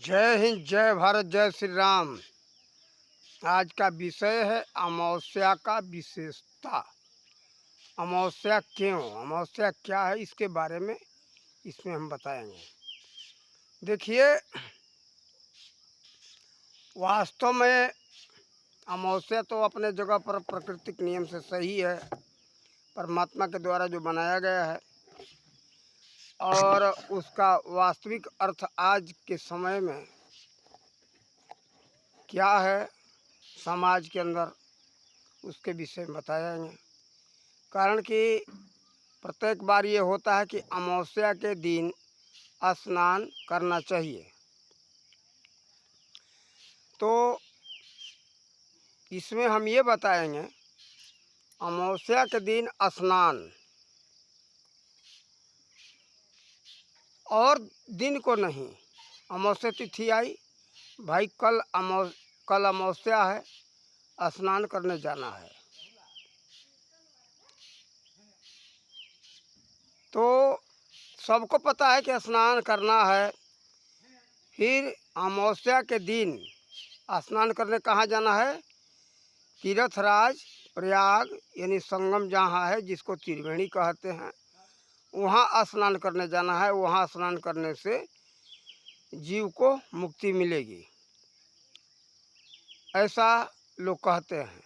जय हिंद, जय भारत, जय श्री राम। आज का विषय है अमावस्या का विशेषता। अमावस्या क्यों, अमावस्या क्या है, इसके बारे में इसमें हम बताएंगे। देखिए, वास्तव में अमावस्या तो अपने जगह पर प्राकृतिक नियम से सही है, परमात्मा के द्वारा जो बनाया गया है, और उसका वास्तविक अर्थ आज के समय में क्या है समाज के अंदर, उसके विषय में बताएंगे। कारण कि प्रत्येक बार ये होता है कि अमावस्या के दिन स्नान करना चाहिए, तो इसमें हम ये बताएंगे अमावस्या के दिन स्नान, और दिन को नहीं। अमावस्या तिथि आई, भाई कल अमावस्या है, स्नान करने जाना है, तो सबको पता है कि स्नान करना है। फिर अमावस्या के दिन स्नान करने कहाँ जाना है? तीर्थराज प्रयाग यानी संगम जहाँ है, जिसको त्रिवेणी कहते हैं, वहाँ स्नान करने जाना है। वहाँ स्नान करने से जीव को मुक्ति मिलेगी, ऐसा लोग कहते हैं।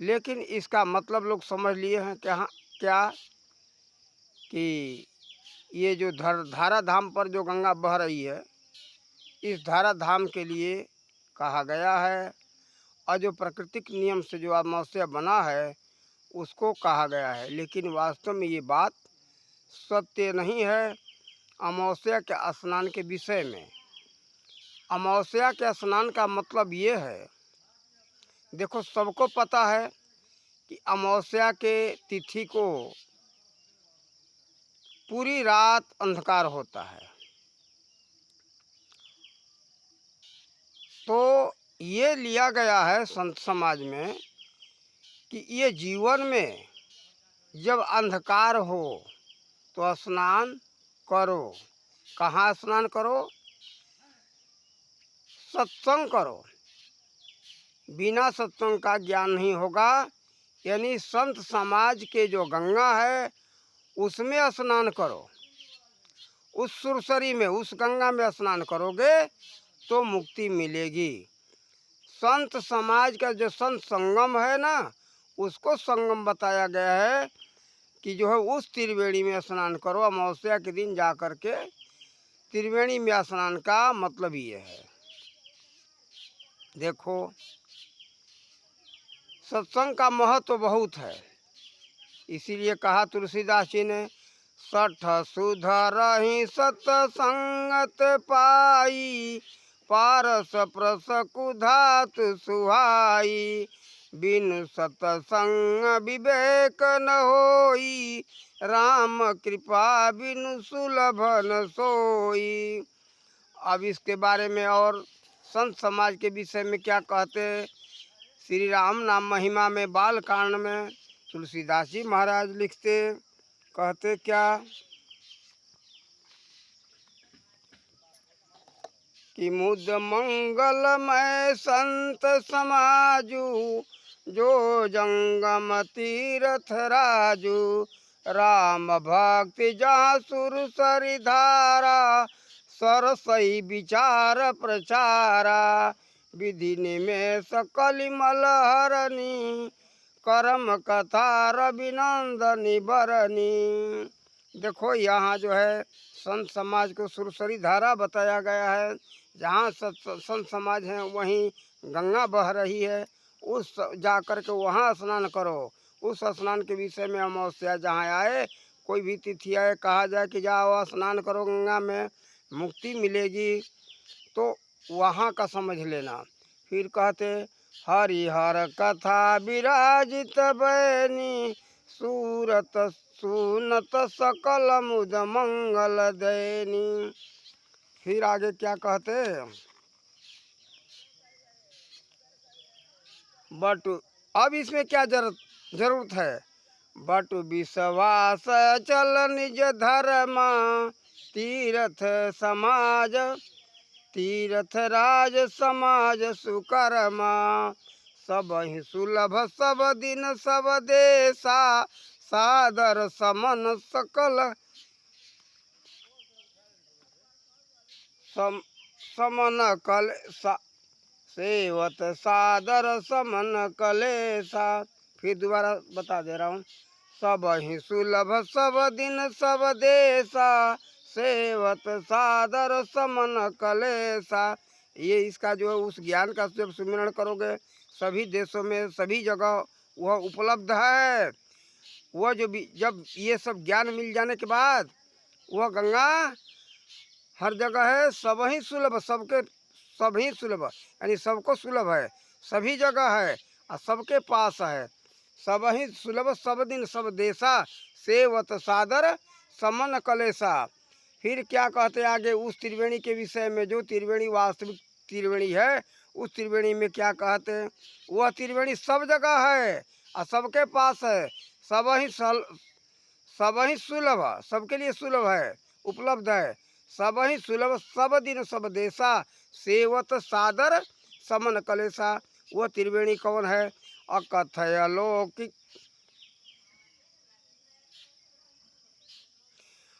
लेकिन इसका मतलब लोग समझ लिए हैं क्या कि ये जो धारा धाम पर जो गंगा बह रही है, इस धारा धाम के लिए कहा गया है, और जो प्राकृतिक नियम से जो अमावस्या बना है उसको कहा गया है। लेकिन वास्तव में ये बात सत्य नहीं है। अमावस्या के स्नान के विषय में, अमावस्या के स्नान का मतलब ये है, देखो सबको पता है कि अमावस्या के तिथि को पूरी रात अंधकार होता है, तो ये लिया गया है संत समाज में कि ये जीवन में जब अंधकार हो तो स्नान करो। कहाँ स्नान करो? सत्संग करो। बिना सत्संग का ज्ञान नहीं होगा। यानी संत समाज के जो गंगा है उसमें स्नान करो, उस सुरसरी में, उस गंगा में स्नान करोगे तो मुक्ति मिलेगी। संत समाज का जो संत संगम है ना, उसको संगम बताया गया है कि जो है उस त्रिवेणी में स्नान करो। अमावस्या के दिन जा कर के त्रिवेणी में स्नान का मतलब ये है। देखो, सत्संग का महत्व बहुत है, इसीलिए कहा तुलसीदास जी ने, सठ सुधरहि सत्संगत पाई, पारस प्रस कुधात सुहाई, बिनु सत्संग विवेक न होई, राम कृपा बिनु सुलभ न सोई। अब इसके बारे में और संत समाज के विषय में क्या कहते? श्री राम नाम महिमा में बाल कांड में तुलसीदास जी महाराज लिखते, कहते क्या कि मुद मंगलमय संत समाजू, जो जंगम तीर्थ राजू, राम भक्ति जहाँ सुर सरि धारा, सरसई विचार प्रचारा, विधि निमेष कलिमल हरणी, करम कथा रविनंदनी बरनी। देखो, यहाँ जो है संत समाज को सुरसरी धारा बताया गया है। जहाँ संत समाज हैं वहीं गंगा बह रही है, उस जा कर के वहाँ स्नान करो। उस स्नान के विषय में अमावस्या जहाँ आए, कोई भी तिथि आए, कहा जाए कि जाओ स्नान करो गंगा में, मुक्ति मिलेगी, तो वहाँ का समझ लेना। फिर कहते, हरिहर कथा विराजित बैनी, सूरत सुनत सकल मुद मंगल दैनी। फिर आगे क्या कहते? बट अब इसमें क्या जरूरत है? बट विश्वास चल निज धर्म, तीर्थ समाज तीर्थ राज समाज सुकर्मा, सबहि सुलभ सब दिन सब देशा, सादर समन सकल समन कल सेवत सादर समन कलेसा। फिर दोबारा बता दे रहा हूँ। सब ही सुलभ सब दिन सब देशा, सेवत सादर समन कलेसा। ये इसका जो है उस ज्ञान का जब सुमिरन करोगे सभी देशों में सभी जगह वह उपलब्ध है। वह जो भी जब ये सब ज्ञान मिल जाने के बाद वह गंगा हर जगह है, सब ही सुलभ, सबके सब ही सुलभ यानी सबको सुलभ है, सभी जगह है और सबके पास है। सब ही सुलभ सब दिन सब देशा, सेवत सादर समन कलेसा। फिर क्या कहते आगे उस त्रिवेणी के विषय में, जो त्रिवेणी वास्तविक त्रिवेणी है उस त्रिवेणी में क्या कहते हैं। वह त्रिवेणी सब जगह है और सबके पास है, सब ही सुलभ, सबके लिए सुलभ है, उपलब्ध है। सब ही सुलभ सब दिन सब देशा, सेवत सादर समन कलेसा। वह त्रिवेणी कौन है। अकथय अलौकिक,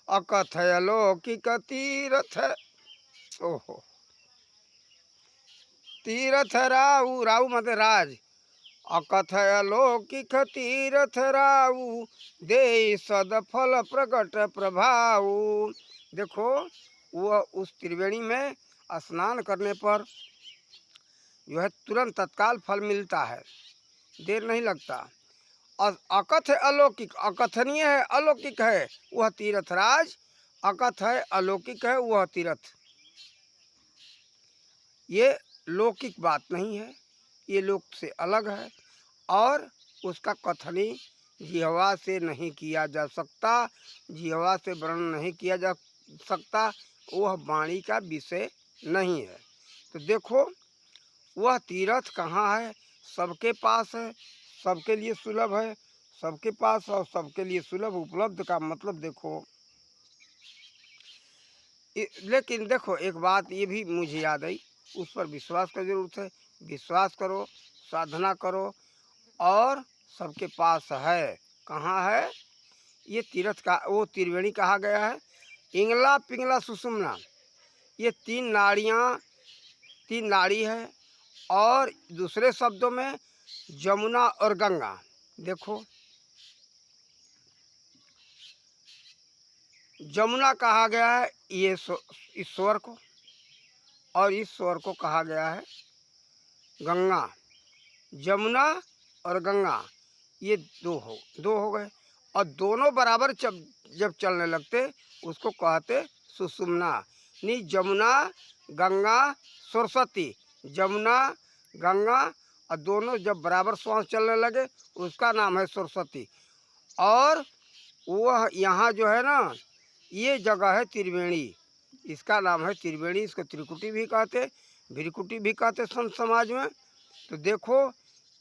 अकथय अलौकिक तीर्थ, ओहो तीर्थ राऊ, राऊ मतलब राज। अकथय अलौकिक तीर्थ राऊ, दे सद फल प्रकट प्रभाऊ। देखो वह उस त्रिवेणी में स्नान करने पर जो है तुरंत तत्काल फल मिलता है, देर नहीं लगता। और अकथ अलौकिक, अकथनीय है, अलौकिक है वह तीर्थराज। अकथ है, अलौकिक है वह तीर्थ। ये लौकिक बात नहीं है, ये लोक से अलग है और उसका कथनी जिह्वा से नहीं किया जा सकता, जिह्वा से वर्णन नहीं किया जा सकता, वह वाणी का विषय नहीं है। तो देखो वह तीर्थ कहाँ है, सबके पास है, सबके लिए सुलभ है, सबके पास और सबके लिए सुलभ। उपलब्ध का मतलब देखो। लेकिन देखो एक बात ये भी मुझे याद आई, उस पर विश्वास का जरूरत है। विश्वास करो, साधना करो और सबके पास है। कहाँ है ये तीर्थ का, वो त्रिवेणी कहा गया है। इंगला पिंगला सुषुम्ना, ये तीन नाड़ी है। और दूसरे शब्दों में जमुना और गंगा। देखो जमुना कहा गया है ये ईश्वर को, और ईश्वर को कहा गया है गंगा। जमुना और गंगा ये दो हो गए, और दोनों बराबर जब चलने लगते उसको कहते सुषुम्ना। नहीं, जमुना गंगा सरस्वती, जमुना गंगा और दोनों जब बराबर श्वास चलने लगे उसका नाम है सरस्वती। और वह यहाँ जो है ना ये जगह है त्रिवेणी, इसका नाम है त्रिवेणी। इसको त्रिकुटी भी कहते, भृकुटी भी कहते संत समाज में। तो देखो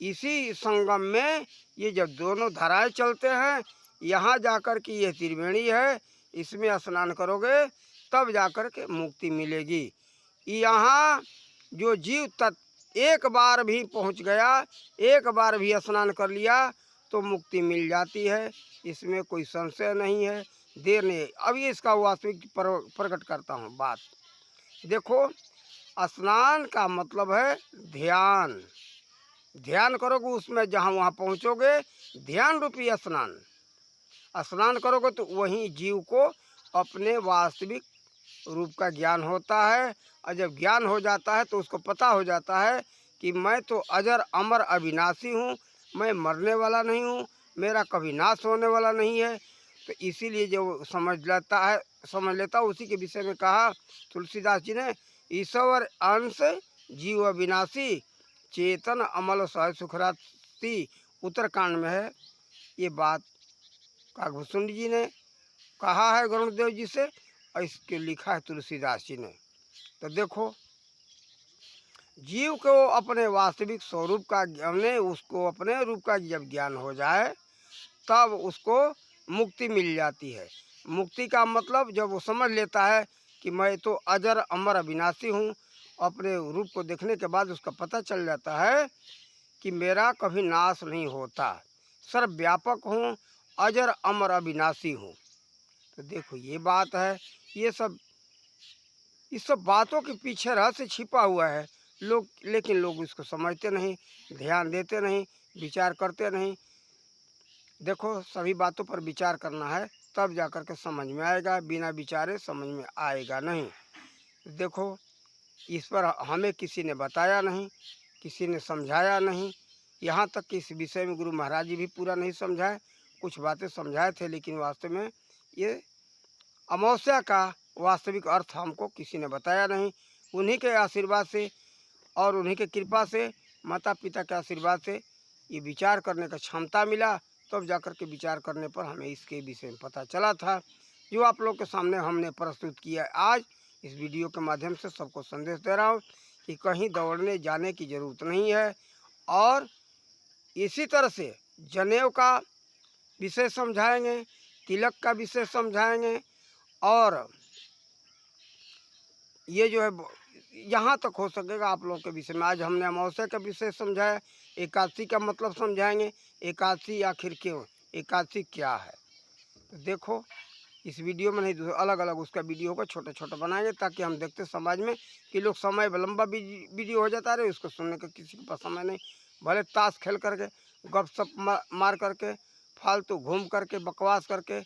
इसी संगम में ये जब दोनों धाराएं चलते हैं, यहाँ जाकर के ये त्रिवेणी है, इसमें स्नान करोगे तब जाकर के मुक्ति मिलेगी। यहाँ जो जीव तत्व एक बार भी पहुँच गया, एक बार भी स्नान कर लिया तो मुक्ति मिल जाती है, इसमें कोई संशय नहीं है। देर नहीं, अभी इसका वास्तविक प्रकट करता हूँ बात। देखो स्नान का मतलब है ध्यान, ध्यान करोगे उसमें, जहाँ वहाँ पहुँचोगे ध्यान रूपी स्नान। स्नान करोगे तो वहीं जीव को अपने वास्तविक रूप का ज्ञान होता है। और जब ज्ञान हो जाता है तो उसको पता हो जाता है कि मैं तो अजर अमर अविनाशी हूँ, मैं मरने वाला नहीं हूँ, मेरा कभी नाश होने वाला नहीं है। तो इसीलिए जो समझ लेता उसी के विषय में कहा तुलसीदास जी ने, ईश्वर अंश जीव अविनाशी, चेतन अमल सह सुखराती, उत्तरकांड में है ये बात। काकभूषुंड जी ने कहा है गरुड़देव जी से, और इसके लिखा है तुलसीदास जी ने। तो देखो जीव को अपने वास्तविक स्वरूप का ज्ञान, उसको अपने रूप का जब ज्ञान हो जाए तब उसको मुक्ति मिल जाती है। मुक्ति का मतलब जब वो समझ लेता है कि मैं तो अजर अमर अविनाशी हूँ। अपने रूप को देखने के बाद उसका पता चल जाता है कि मेरा कभी नाश नहीं होता, सर्वव्यापक हूँ, अजर अमर अविनाशी हूँ। तो देखो ये बात है, ये सब इस सब बातों के पीछे रहस्य छिपा हुआ है लोग, लेकिन लोग इसको समझते नहीं, ध्यान देते नहीं, विचार करते नहीं। देखो सभी बातों पर विचार करना है, तब जाकर के समझ में आएगा, बिना विचारे समझ में आएगा नहीं। देखो इस पर हमें किसी ने बताया नहीं, किसी ने समझाया नहीं। यहाँ तक कि इस विषय में गुरु महाराज जी भी पूरा नहीं समझाए, कुछ बातें समझाए थे, लेकिन वास्तव में ये अमावस्या का वास्तविक अर्थ हमको किसी ने बताया नहीं। उन्हीं के आशीर्वाद से और उन्हीं के कृपा से, माता पिता के आशीर्वाद से ये विचार करने का क्षमता मिला, तब जाकर के विचार करने पर हमें इसके विषय में पता चला था, जो आप लोग के सामने हमने प्रस्तुत किया है। आज इस वीडियो के माध्यम से सबको संदेश दे रहा हूँ कि कहीं दौड़ने जाने की ज़रूरत नहीं है। और इसी तरह से जनेऊ का विषय समझाएंगे, तिलक का विषय समझाएंगे, और ये जो है यहाँ तक हो सकेगा आप लोगों के विषय में। आज हमने अमावस्या का विषय समझाया, एकादशी का मतलब समझाएंगे, एकादशी आखिर क्यों, एकादशी क्या है। तो देखो इस वीडियो में नहीं, अलग अलग उसका वीडियो होगा, छोटे छोटे बनाएंगे, ताकि हम देखते समाज में कि लोग समय लंबा वीडियो हो जाता है, उसको सुनने का किसी के पास समय नहीं। भले ताश खेल करके, गपशप मार करके, फालतू घूम करके, बकवास करके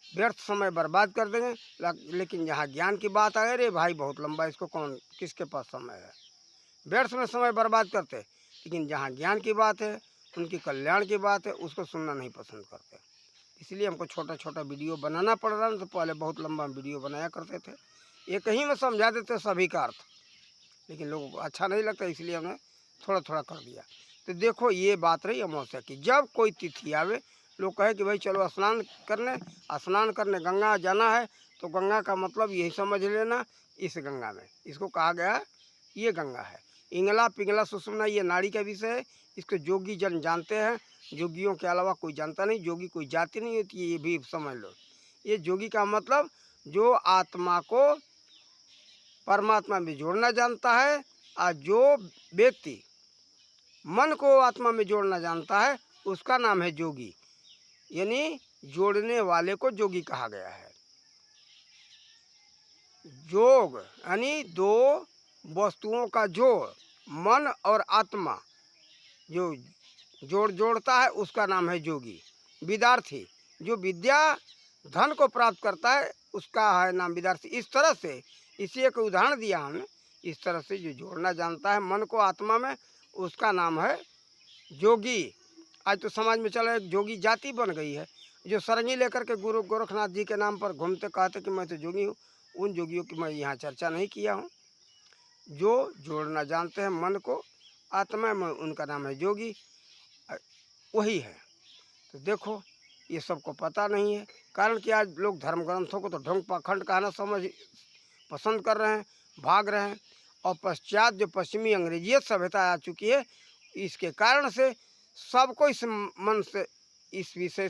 व्यर्थ समय बर्बाद कर देंगे। लेकिन यहाँ ज्ञान की बात आए, रे भाई बहुत लंबा, इसको कौन किसके पास समय है, व्यर्थ में समय बर्बाद करते। लेकिन जहाँ ज्ञान की बात है, उनकी कल्याण की बात है, उसको सुनना नहीं पसंद करते। इसलिए हमको छोटा छोटा वीडियो बनाना पड़ रहा है। तो पहले बहुत लंबा वीडियो बनाया करते थे, एक ही में समझा देते सभी का अर्थ, लेकिन लोगों को अच्छा नहीं लगता, इसलिए हमने थोड़ा थोड़ा कर दिया। तो देखो ये बात रही अमावस्या की। जब कोई तिथि आवे, लोग कहे कि भाई चलो स्नान करने गंगा जाना है, तो गंगा का मतलब यही समझ लेना, इस गंगा में, इसको कहा गया है ये गंगा है। इंगला पिंगला सुषुम्ना ये नाड़ी का विषय है, इसको जोगी जन जानते हैं, जोगियों के अलावा कोई जानता नहीं। जोगी कोई जाति नहीं होती है, ये भी समझ लो। ये जोगी का मतलब जो आत्मा को परमात्मा में जोड़ना जानता है, और जो व्यक्ति मन को आत्मा में जोड़ना जानता है, उसका नाम है जोगी। यानी जोड़ने वाले को जोगी कहा गया है। जोग यानी दो वस्तुओं का जोड़, मन और आत्मा जो जोड़ता है, उसका नाम है जोगी। विद्यार्थी जो विद्या धन को प्राप्त करता है, उसका है नाम विद्यार्थी। इस तरह से, इसी एक उदाहरण दिया हमने, इस तरह से जो जोड़ना जानता है मन को आत्मा में, उसका नाम है जोगी। आज तो समाज में चला एक जोगी जाति बन गई है, जो सरंगी लेकर के गुरु गोरखनाथ जी के नाम पर घूमते, कहते कि मैं तो जोगी हूँ। उन जोगियों की मैं यहाँ चर्चा नहीं किया हूँ। जो जोड़ना जानते हैं मन को आत्मा में, उनका नाम है जोगी, वही है। तो देखो ये सबको पता नहीं है, कारण कि आज लोग धर्म ग्रंथों को तो ढोंग पाखंड कहना समझ पसंद कर रहे हैं, भाग रहे हैं। और पश्चात जो पश्चिमी अंग्रेजियत सभ्यता आ चुकी है, इसके कारण से सबको इस मन से, इस विषय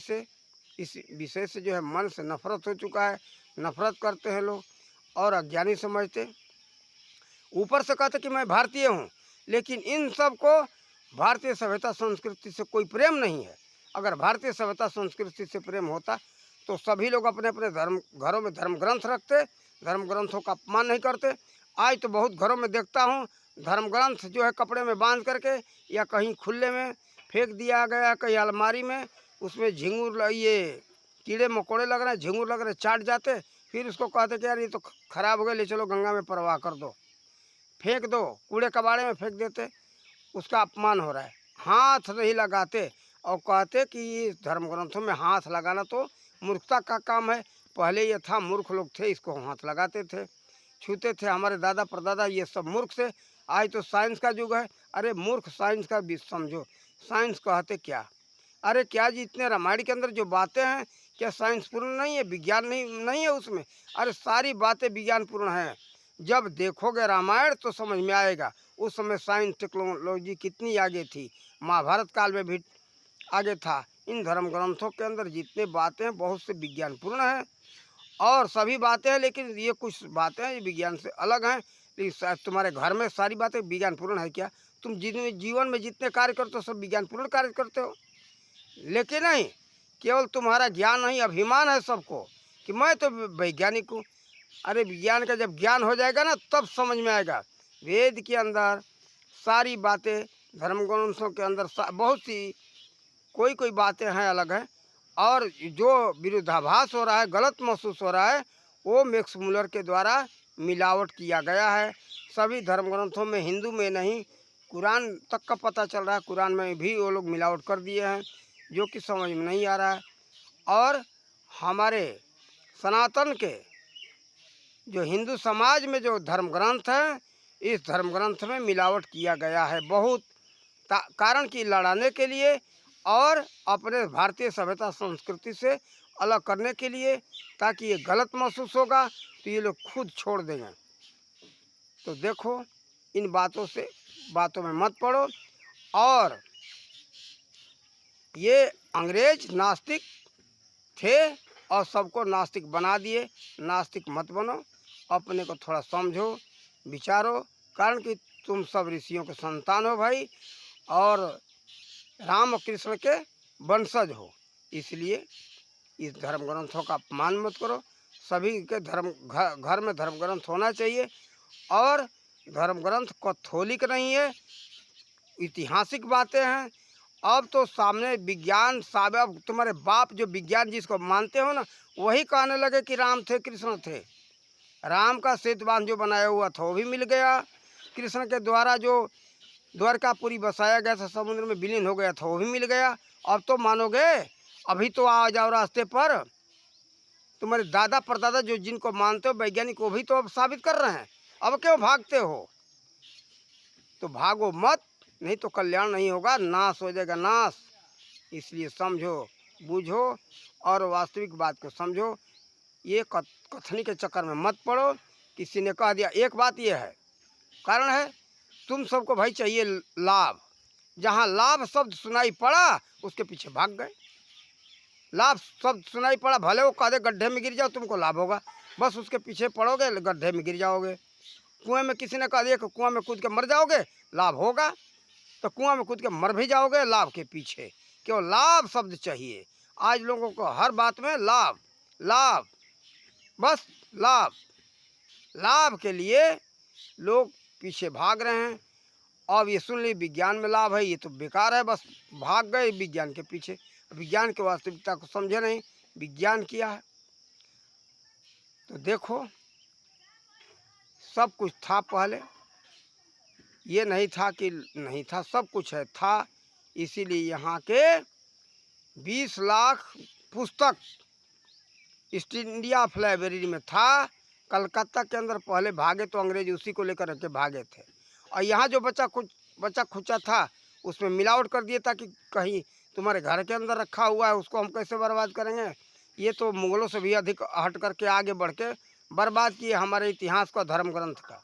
से जो है मन से नफरत हो चुका है। नफरत करते हैं लोग और अज्ञानी समझते, ऊपर से कहते कि मैं भारतीय हूँ, लेकिन इन सब को भारतीय सभ्यता संस्कृति से कोई प्रेम नहीं है। अगर भारतीय सभ्यता संस्कृति से प्रेम होता तो सभी लोग अपने अपने घरों में धर्म ग्रंथ रखते, धर्म ग्रंथों का अपमान नहीं करते। आज तो बहुत घरों में देखता हूँ, धर्म ग्रंथ जो है कपड़े में बांध करके या कहीं खुले में फेंक दिया गया, कहीं अलमारी में, उसमें झिंगुर, ये कीड़े मकोड़े लग रहे हैं, झिंगुर लग रहे, चाट जाते। फिर उसको कहते कि यार ये तो खराब हो गया, ले चलो गंगा में प्रवाह कर दो, फेंक दो, कूड़े कबाड़े में फेंक देते। उसका अपमान हो रहा है। हाथ नहीं लगाते और कहते कि धर्म ग्रंथों में हाथ लगाना तो मूर्खता का काम है। पहले ये था, मूर्ख लोग थे, इसको हाथ लगाते थे, छूते थे। हमारे दादा परदादा ये सब मूर्ख थे। आज तो साइंस का युग है। अरे मूर्ख साइंस का भी समझो, साइंस कहते क्या? अरे क्या जी, इतने रामायण के अंदर जो बातें हैं, क्या साइंस पूर्ण नहीं है, विज्ञान नहीं है उसमें? अरे सारी बातें विज्ञान पूर्ण हैं। जब देखोगे रामायण तो समझ में आएगा, उस समय साइंस टेक्नोलॉजी कितनी आगे थी, महाभारत काल में भी आगे था। इन धर्म ग्रंथों के अंदर जितने बातें हैं, बहुत से विज्ञान पूर्ण हैं। और सभी बातें हैं, लेकिन ये कुछ बातें हैं ये विज्ञान से अलग हैं। लेकिन तुम्हारे घर में सारी बातें विज्ञान पूर्ण है क्या? तुम जितने जीवन में जितने कार्य करते हो सब विज्ञान पूर्ण कार्य करते हो। लेकिन नहीं, केवल तुम्हारा ज्ञान नहीं, अभिमान है सबको कि मैं तो वैज्ञानिक हूँ। अरे विज्ञान का जब ज्ञान हो जाएगा ना तब समझ में आएगा। वेद के अंदर सारी बातें, धर्म ग्रंथों के अंदर बहुत सी कोई कोई बातें हैं अलग हैं, और जो विरोधाभास हो रहा है, गलत महसूस हो रहा है, वो मैक्स मुलर के द्वारा मिलावट किया गया है। सभी धर्म ग्रंथों में, हिंदू में नहीं, कुरान तक का पता चल रहा है, कुरान में भी वो लोग मिलावट कर दिए हैं, जो कि समझ में नहीं आ रहा है। और हमारे सनातन के जो हिंदू समाज में जो धर्म ग्रंथ हैं, इस धर्म ग्रंथ में मिलावट किया गया है बहुत, कारण कि लड़ाने के लिए और अपने भारतीय सभ्यता संस्कृति से अलग करने के लिए, ताकि ये गलत महसूस होगा तो ये लोग खुद छोड़ देंगे। तो देखो, इन बातों में मत पड़ो। और ये अंग्रेज नास्तिक थे और सबको नास्तिक बना दिए। नास्तिक मत बनो, अपने को थोड़ा समझो, विचारो, कारण कि तुम सब ऋषियों के संतान हो भाई, और राम और कृष्ण के वंशज हो। इसलिए इस धर्म ग्रंथों का अपमान मत करो। सभी के घर में धर्म ग्रंथ होना चाहिए। और धर्म ग्रंथ कैथोलिक नहीं है, ऐतिहासिक बातें हैं। अब तो सामने विज्ञान अब तुम्हारे बाप जो विज्ञान जिसको मानते हो ना, वही कहने लगे कि राम थे, कृष्ण थे। राम का सेतु बांध जो बनाया हुआ था वो भी मिल गया। कृष्ण के द्वारा जो द्वारकापुरी बसाया गया था, समुद्र में विलीन हो गया था, वो भी मिल गया। अब तो मानोगे? अभी तो आ जाओ रास्ते पर। तुम्हारे दादा परदादा जो जिनको मानते हो वैज्ञानिक, वो भी तो अब साबित कर रहे हैं। अब क्यों भागते हो? तो भागो मत, नहीं तो कल्याण नहीं होगा, नाश हो जाएगा, नाश। इसलिए समझो, बूझो और वास्तविक बात को समझो। ये कथनी के चक्कर में मत पड़ो। किसी ने कह दिया, एक बात ये है, कारण है तुम सबको भाई चाहिए लाभ। जहाँ लाभ शब्द सुनाई पड़ा उसके पीछे भाग गए। लाभ शब्द सुनाई पड़ा, भले वो कह दे गड्ढे में गिर जाओ तुमको लाभ होगा, बस उसके पीछे पड़ोगे, गड्ढे में गिर जाओगे। कुएं में किसी ने कह दिया कि कुआं में कूद के मर जाओगे, लाभ होगा, तो कुआं में कूद के मर भी जाओगे लाभ के पीछे। क्यों? लाभ शब्द चाहिए। आज लोगों को हर बात में लाभ, लाभ, बस लाभ, लाभ के लिए लोग पीछे भाग रहे हैं। अब ये सुन ली विज्ञान में लाभ है, ये तो बेकार है, बस भाग गए विज्ञान के पीछे। विज्ञान की वास्तविकता को समझे नहीं, विज्ञान किया है। तो देखो, सब कुछ था पहले, ये नहीं था कि नहीं था, सब कुछ है था। इसीलिए यहाँ के 20 लाख पुस्तक ईस्ट इंडिया ऑफ लाइब्रेरी में था। कलकत्ता के अंदर पहले भागे तो अंग्रेज उसी को लेकर के भागे थे। और यहाँ जो बचा खुचा था उसमें मिलावट कर दिए, ताकि कहीं तुम्हारे घर के अंदर रखा हुआ है उसको हम कैसे बर्बाद करेंगे। ये तो मुगलों से भी अधिक हट करके आगे बढ़ के बर्बाद किए हमारे इतिहास का, धर्म ग्रंथ का।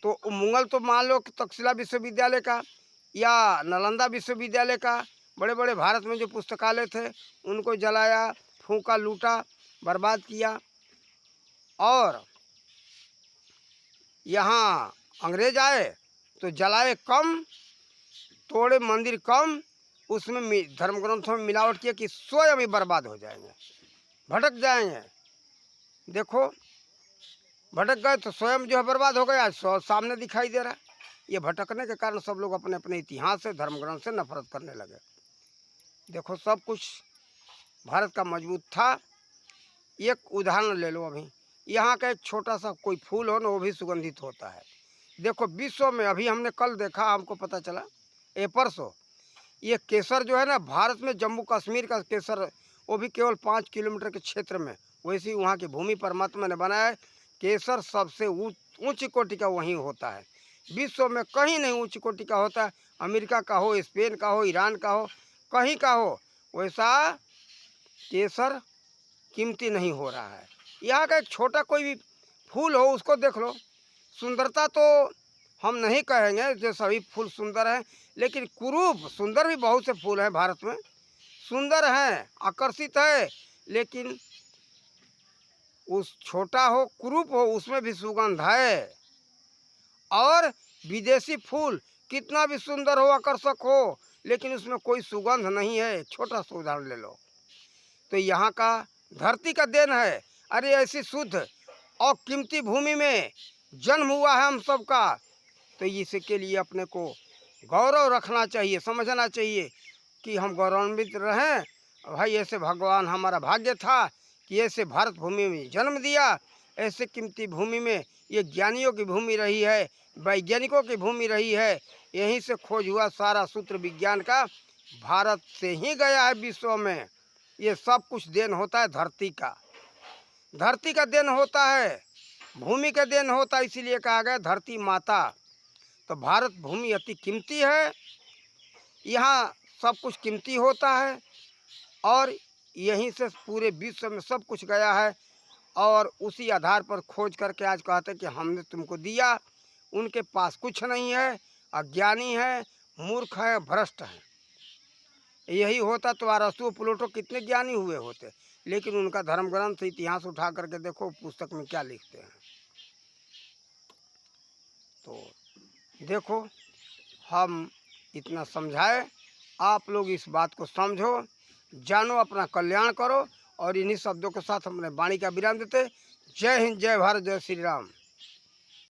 तो मुगल तो मान लो कि तक्षशिला विश्वविद्यालय का या नालंदा विश्वविद्यालय का, बड़े बड़े भारत में जो पुस्तकालय थे उनको जलाया, फूंका, लूटा, बर्बाद किया। और यहाँ अंग्रेज आए तो जलाए कम, तोड़े मंदिर कम, उसमें धर्म ग्रंथों में मिलावट किया कि स्वयं ही बर्बाद हो जाएंगे, भटक जाएंगे। देखो, भटक गए तो स्वयं जो है बर्बाद हो गया, सामने दिखाई दे रहा है। ये भटकने के कारण सब लोग अपने अपने इतिहास से, धर्म ग्रंथ से नफरत करने लगे। देखो, सब कुछ भारत का मजबूत था। एक उदाहरण ले लो, अभी यहाँ का एक छोटा सा कोई फूल हो ना, वो भी सुगंधित होता है। देखो, विश्व में अभी हमने कल देखा, हमको पता चला परसों, ये केसर जो है ना, भारत में जम्मू कश्मीर का केसर, वो भी केवल 5 किलोमीटर के क्षेत्र में, वैसी वहाँ की भूमि परमात्मा ने बनाया है। केसर सबसे ऊंची कोटि का वहीं होता है। विश्व में कहीं नहीं ऊंची कोटि का होता है। अमेरिका का हो, स्पेन का हो, ईरान का हो, कहीं का हो, वैसा केसर कीमती नहीं हो रहा है। यहाँ का एक छोटा कोई भी फूल हो उसको देख लो, सुंदरता तो हम नहीं कहेंगे जो सभी फूल सुंदर हैं, लेकिन कुरूप सुंदर भी बहुत से फूल हैं भारत में, सुंदर हैं, आकर्षित है, लेकिन उस छोटा हो कुरूप हो उसमें भी सुगंध है। और विदेशी फूल कितना भी सुंदर हो आकर्षक हो लेकिन उसमें कोई सुगंध नहीं है। छोटा सा उदाहरण ले लो। तो यहाँ का धरती का देन है। अरे ऐसी शुद्ध और कीमती भूमि में जन्म हुआ है हम सबका, तो इसके लिए अपने को गौरव रखना चाहिए, समझना चाहिए कि हम गौरवान्वित रहें। भाई ऐसे भगवान हमारा भाग्य था कि ऐसे भारत भूमि में जन्म दिया। ऐसे कीमती भूमि में ये ज्ञानियों की भूमि रही है, वैज्ञानिकों की भूमि रही है। यहीं से खोज हुआ सारा सूत्र विज्ञान का, भारत से ही गया है विश्व में। ये सब कुछ देन होता है धरती का, धरती का देन होता है, भूमि का देन होता है। इसीलिए कहा गया धरती माता। तो भारत भूमि अति कीमती है, यहाँ सब कुछ कीमती होता है और यहीं से पूरे विश्व में सब कुछ गया है। और उसी आधार पर खोज करके आज कहते हैं कि हमने तुमको दिया। उनके पास कुछ नहीं है, अज्ञानी है, मूर्ख है, भ्रष्ट है। यही होता तो अरस्तु प्लेटो कितने ज्ञानी हुए होते, लेकिन उनका धर्म ग्रंथ इतिहास उठा करके देखो पुस्तक में क्या लिखते हैं। तो देखो हम इतना समझाए, आप लोग इस बात को समझो, जानो, अपना कल्याण करो। और इन्हीं शब्दों के साथ हमने वाणी का विराम देते। जय हिंद, जय भारत, जय श्री राम।